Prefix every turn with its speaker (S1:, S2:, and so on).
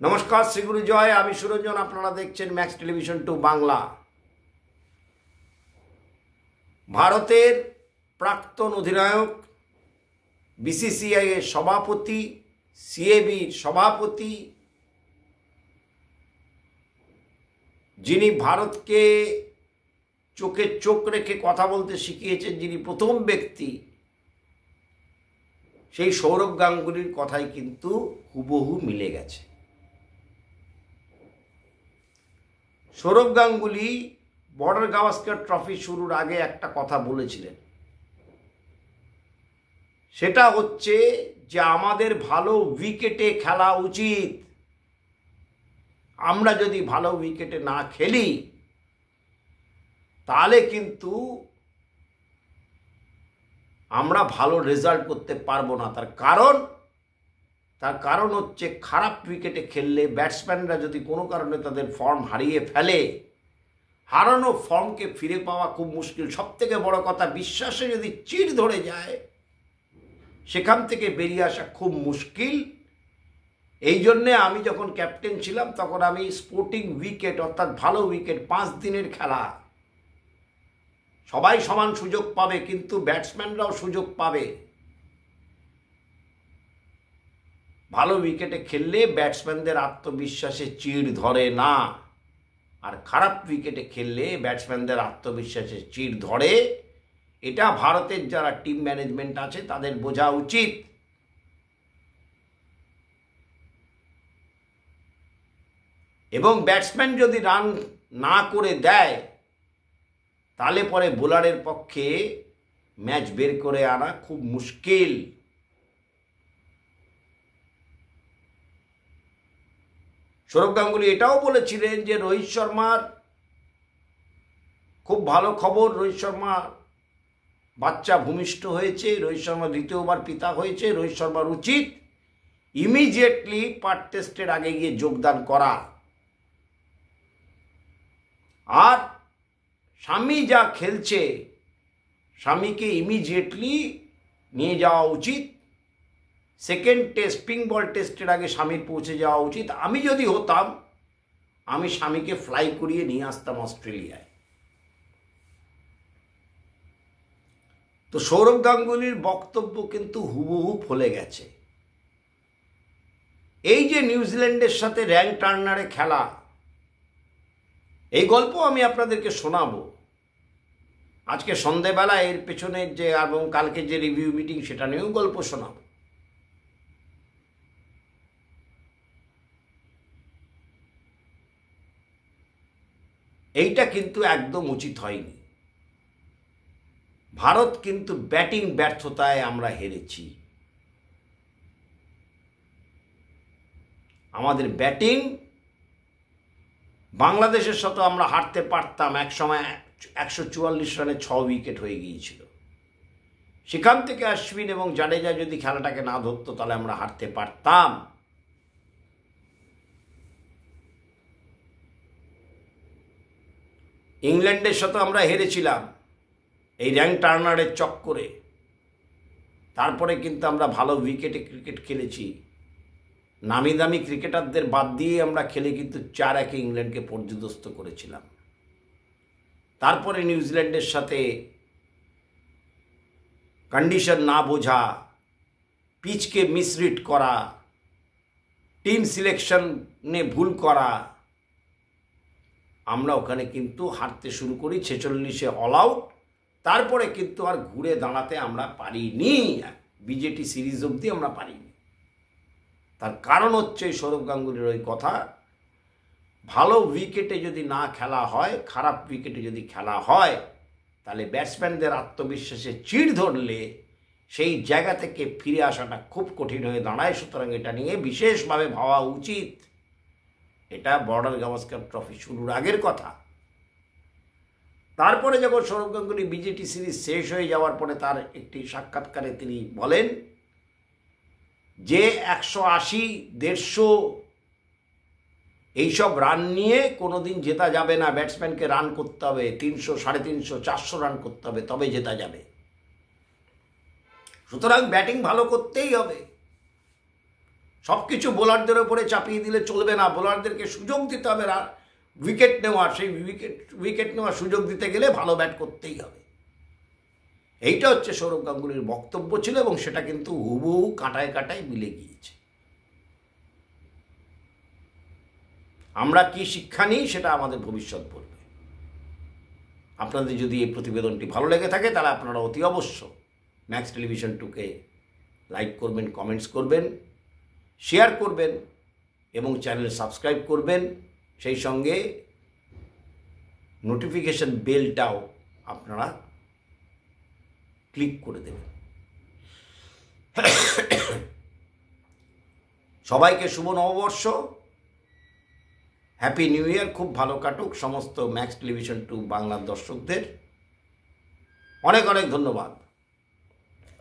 S1: নমস্কার, শ্রীগুরু জয়। আমি সুরঞ্জন, আপনারা দেখছেন ম্যাক্স টেলিভিশন 2 বাংলা। ভারতের প্রাক্তন অধিনায়ক, বিসিসিআই এর সভাপতি, সিএবির সভাপতি, যিনি ভারতকে চোখে চোখ রেখে কথা বলতে শিখিয়েছেন, যিনি প্রথম ব্যক্তি, সেই সৌরভ গাঙ্গুলির কথাই কিন্তু হুবহু মিলে গেছে। সৌরভ গাঙ্গুলি বর্ডার গাভাস্কার ট্রফি শুরুর আগে একটা কথা বলেছিলেন, সেটা হচ্ছে যে আমাদের ভালো উইকেটে খেলা উচিত। আমরা যদি ভালো উইকেটে না খেলি তাহলে কিন্তু আমরা ভালো রেজাল্ট করতে পারবো না। তার কারণ হচ্ছে খারাপ উইকেটে খেললে ব্যাটসম্যানরা যদি কোনো কারণে তাদের ফর্ম হারিয়ে ফেলে, হারানো ফর্মকে ফিরে পাওয়া খুব মুশকিল। সবথেকে বড় কথা, বিশ্বাসে যদি চিড় ধরে যায় সেখান থেকে বেরিয়ে আসা খুব মুশকিল। এই জন্যে আমি যখন ক্যাপ্টেন ছিলাম তখন আমি স্পোর্টিং উইকেট, অর্থাৎ ভালো উইকেট, 5 দিনের খেলা, সবাই সমান সুযোগ পাবে কিন্তু ব্যাটসম্যানরাও সুযোগ পাবে। ভালো উইকেটে খেললে ব্যাটসম্যানদের আত্মবিশ্বাসে চিড় ধরে না, আর খারাপ উইকেটে খেললে ব্যাটসম্যানদের আত্মবিশ্বাসে চিড় ধরে। এটা ভারতের যারা টিম ম্যানেজমেন্ট আছে তাদের বোঝা উচিত। এবং ব্যাটসম্যান যদি রান না করে দেয় তাহলে পরে বোলারের পক্ষে ম্যাচ বের করে আনা খুব মুশকিল। সৌরভ গাঙ্গুলি এটাও বলেছিলেন যে রোহিত শর্মার খুব ভালো খবর, রোহিত শর্মা বাচ্চা ভূমিষ্ঠ হয়েছে, রোহিত শর্মা দ্বিতীয়বার পিতা হয়েছে। রোহিত শর্মার উচিত ইমিডিয়েটলি পার্ট টেস্টের আগে গিয়ে যোগদান করা। আর শামি যা খেলছে, শামিকে ইমিডিয়েটলি নিয়ে যাওয়া উচিত। সেকেন্ড টেস্ট, পিঙ্ক বল টেস্টের আগে শামির পৌঁছে যাওয়া উচিত। আমি যদি হতাম, আমি শামিকে ফ্লাই করিয়ে নিয়ে আসতাম অস্ট্রেলিয়ায়। তো সৌরভ গাঙ্গুলির বক্তব্য কিন্তু হুবহু ফলে গেছে। এই যে নিউজিল্যান্ডের সাথে র্যাঙ্ক টার্নারে খেলা, এই গল্প আমি আপনাদেরকে শোনাবো আজকে সন্ধেবেলা। এর পেছনে যে এবং কালকে যে রিভিউ মিটিং, সেটা নিয়েও গল্প শোনাবো। এইটা কিন্তু একদম উচিত হয়নি। ভারত কিন্তু ব্যাটিং ব্যর্থতায় আমরা হেরেছি। আমাদের ব্যাটিং, বাংলাদেশের সাথে আমরা হারতে পারতাম। এক সময় 144 রানে 6 উইকেট হয়ে গিয়েছিল। সেখান থেকে অশ্বিন এবং জাডেজা যদি খেলাটাকে না ধরতো তাহলে আমরা হারতে পারতাম। ইংল্যান্ডের সাথে আমরা হেরেছিলাম এই র্যাঙ্ক টার্নারের চক্করে। তারপরে কিন্তু আমরা ভালো উইকেটে ক্রিকেট খেলেছি। নামি দামি ক্রিকেটারদের বাদ দিয়ে আমরা খেলে কিন্তু 4-1 ইংল্যান্ডকে পর্যদস্ত করেছিলাম। তারপরে নিউজিল্যান্ডের সাথে কন্ডিশন না বোঝা, পিচকে মিসরিড করা, টিম সিলেকশনে ভুল করা, আমরা ওখানে কিন্তু হারতে শুরু করি। 46-এ অল আউট। তারপরে কিন্তু আর ঘুরে দাঁড়াতে আমরা পারিনি। বিজেটি সিরিজ অবধি আমরা পারিনি। তার কারণ হচ্ছে সৌরভ গাঙ্গুলির ওই কথা, ভালো উইকেটে যদি না খেলা হয়, খারাপ উইকেটে যদি খেলা হয়, তাহলে ব্যাটসম্যানদের আত্মবিশ্বাসে চিড় ধরলে সেই জায়গা থেকে ফিরে আসাটা খুব কঠিন হয়ে দাঁড়ায়। সুতরাং এটা নিয়ে বিশেষভাবে ভাবা উচিত। এটা বর্ডার গাভাস্কার ট্রফি শুরুর আগের কথা। তারপরে যখন সৌরভ গাঙ্গুলি বিজেটি সিরিজ শেষ হয়ে যাওয়ার পরে তার একটি সাক্ষাৎকারে তিনি বলেন যে 180, 150 এইসব রান নিয়ে কোনোদিন জেতা যাবে না। ব্যাটসম্যানকে রান করতে হবে 300, 350, 400 রান করতে হবে, তবে জেতা যাবে। সুতরাং ব্যাটিং ভালো করতেই হবে। সব কিছু বোলারদের ওপরে চাপিয়ে দিলে চলবে না, বোলারদেরকে সুযোগ দিতে হবে। উইকেট নেওয়ার, সেই উইকেট নেওয়ার সুযোগ দিতে গেলে ভালো ব্যাট করতেই হবে। এইটা হচ্ছে সৌরভ গাঙ্গুলির বক্তব্য ছিল, এবং সেটা কিন্তু হুবহু কাঁটায় কাঁটায় মিলে গিয়েছে। আমরা কি শিক্ষা নিই সেটা আমাদের ভবিষ্যৎ বলবে। আপনাদের যদি এই প্রতিবেদনটি ভালো লেগে থাকে তাহলে আপনারা অতি অবশ্য ম্যাক্স টেলিভিশন 2কে লাইক করবেন, কমেন্টস করবেন, শেয়ার করবেন এবং চ্যানেল সাবস্ক্রাইব করবেন। সেই সঙ্গে নোটিফিকেশন বেলটাও আপনারা ক্লিক করে দেবেন। সবাইকে শুভ নববর্ষ, হ্যাপি নিউ ইয়ার। খুব ভালো কাটুক সমস্ত ম্যাক্স টেলিভিশন 2 বাংলার দর্শকদের। অনেক অনেক ধন্যবাদ।